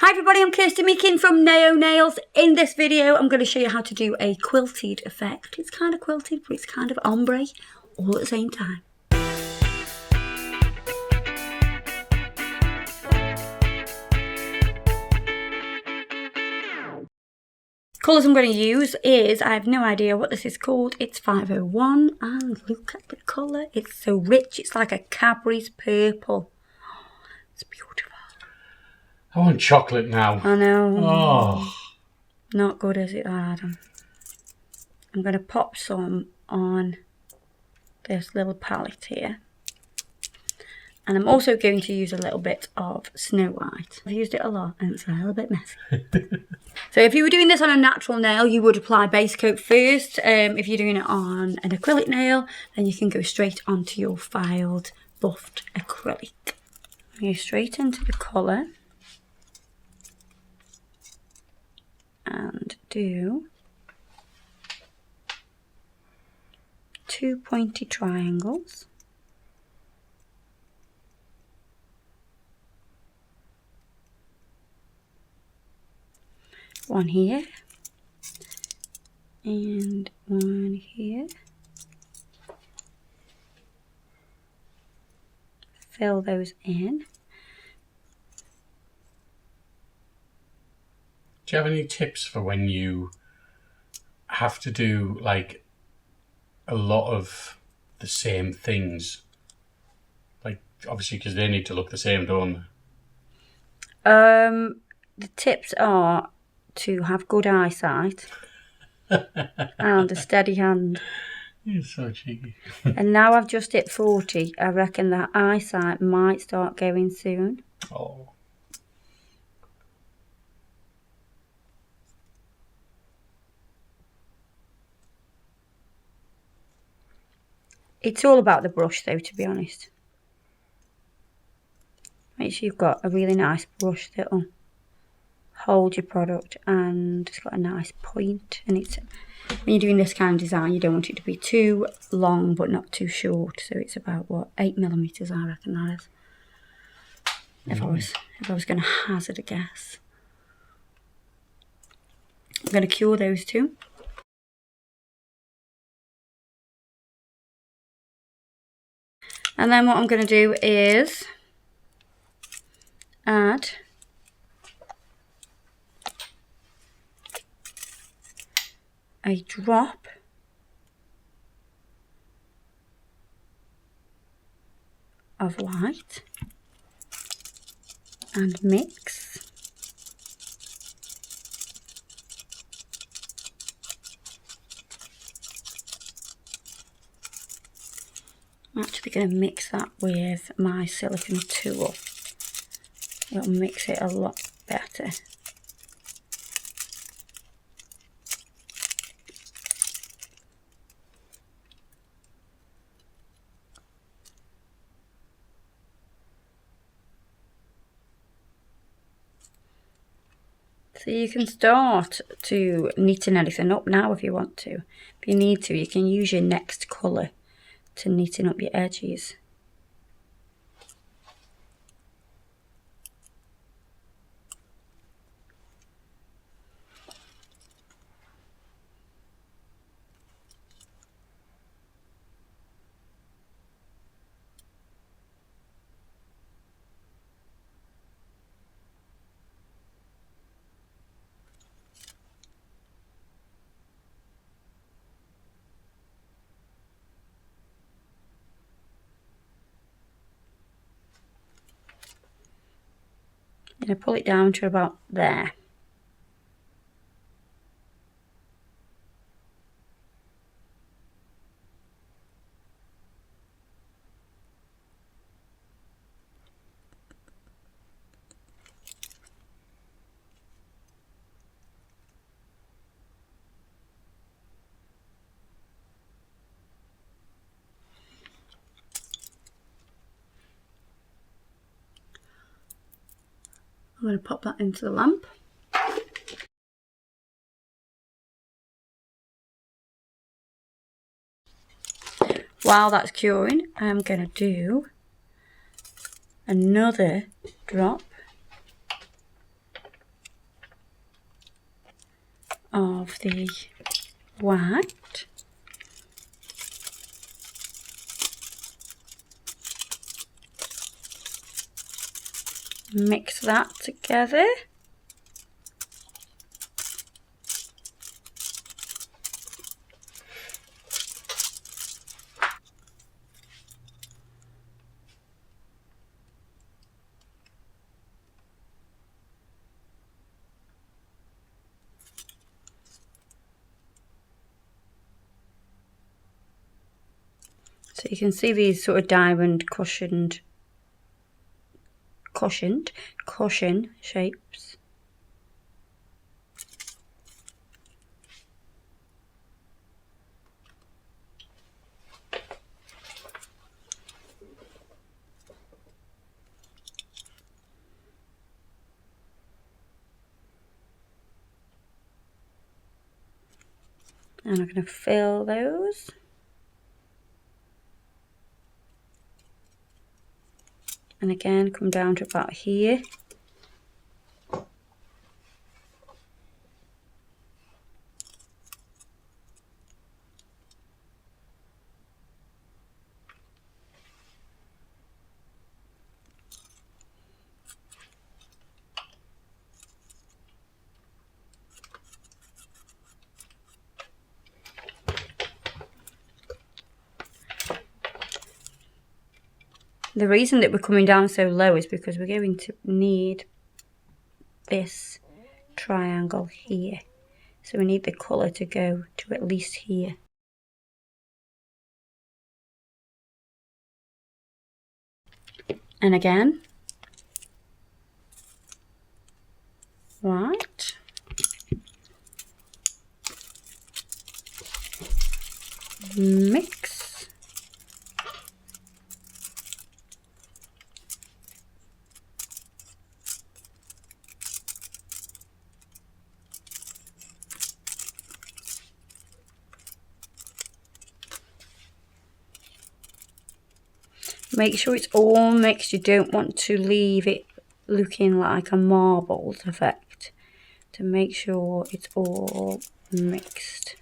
Hi everybody, I'm Kirsty Meakin from Naio Nails. In this video, I'm going to show you how to do a quilted effect. It's kind of quilted, but it's kind of ombre all at the same time. Colours I'm going to use is, I have no idea what this is called. It's 501 and look at the colour. It's so rich. It's like a Cadbury's purple. It's beautiful. I want chocolate now. I know. Oh. Not good, is it, Adam? I'm going to pop some on this little palette here. And I'm also going to use a little bit of Snow White. I've used it a lot and it's a little bit messy. So if you were doing this on a natural nail, you would apply base coat first. If you're doing it on an acrylic nail, then you can go straight onto your filed, buffed acrylic. Go straight into the colour. And do 2 pointy triangles. One here and one here. Fill those in. Do you have any tips for when you have to do like a lot of the same things? Like obviously because they need to look the same, don't they? The tips are to have good eyesight and a steady hand. You're so cheeky. And now I've just hit 40. I reckon that eyesight might start going soon. Oh. It's all about the brush though, to be honest. Make sure you've got a really nice brush that'll hold your product and it's got a nice point. And it's, when you're doing this kind of design, you don't want it to be too long but not too short. So it's about what, 8mm, I reckon that is. If I was going to hazard a guess. I'm going to cure those two. And then what I'm going to do is add a drop of white and mix. I'm actually going to mix that with my silicone tool. It'll mix it a lot better. So you can start to neaten anything up now if you want to. If you need to, you can use your next colour to neaten up your edges. And I pull it down to about there. I'm going to pop that into the lamp. While that's curing, I'm going to do another drop of the white. Mix that together. So you can see these sort of diamond cushion shapes. And I'm going to fill those. And again, come down to about here. The reason that we're coming down so low is because we're going to need this triangle here. So we need the colour to go to at least here. And again, white. Mix. Make sure it's all mixed. You don't want to leave it looking like a marbled effect. To make sure it's all mixed.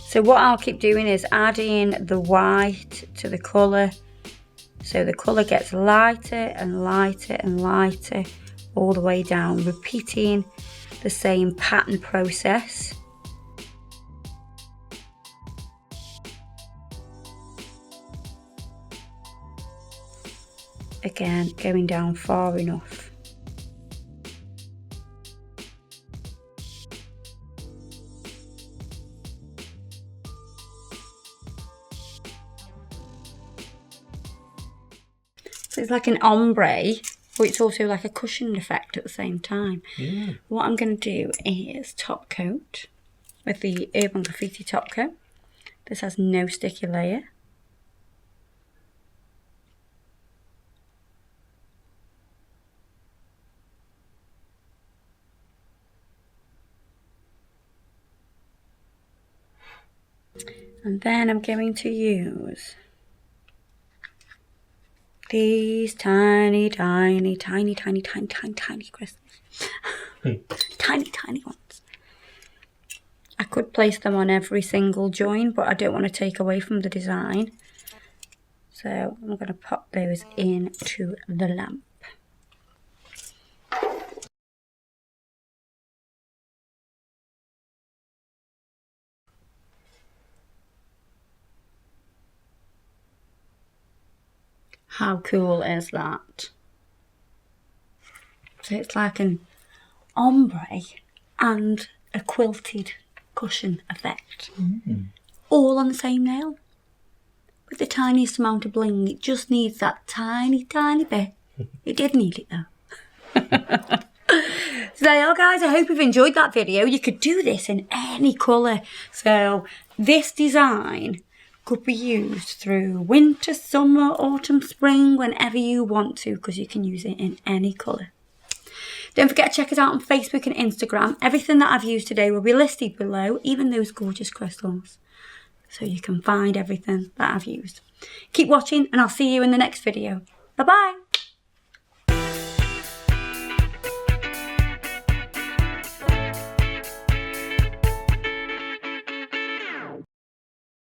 So what I'll keep doing is adding the white to the colour. So the colour gets lighter and lighter and lighter all the way down, repeating the same pattern process. Again, going down far enough. So it's like an ombre, but it's also like a cushioned effect at the same time. Yeah. What I'm going to do is top coat with the Urban Graffiti top coat. This has no sticky layer. And then I'm going to use these tiny crystals. tiny ones. I could place them on every single join, but I don't want to take away from the design. So I'm going to pop those into the lamp. How cool is that? So it's like an ombre and a quilted cushion effect. All on the same nail. With the tiniest amount of bling. It just needs that tiny, tiny bit. It did need it though. So there you are, guys. I hope you've enjoyed that video. You could do this in any colour. So this design could be used through winter, summer, autumn, spring, whenever you want to, because you can use it in any colour. Don't forget to check us out on Facebook and Instagram. Everything that I've used today will be listed below, even those gorgeous crystals. So you can find everything that I've used. Keep watching and I'll see you in the next video. Bye-bye.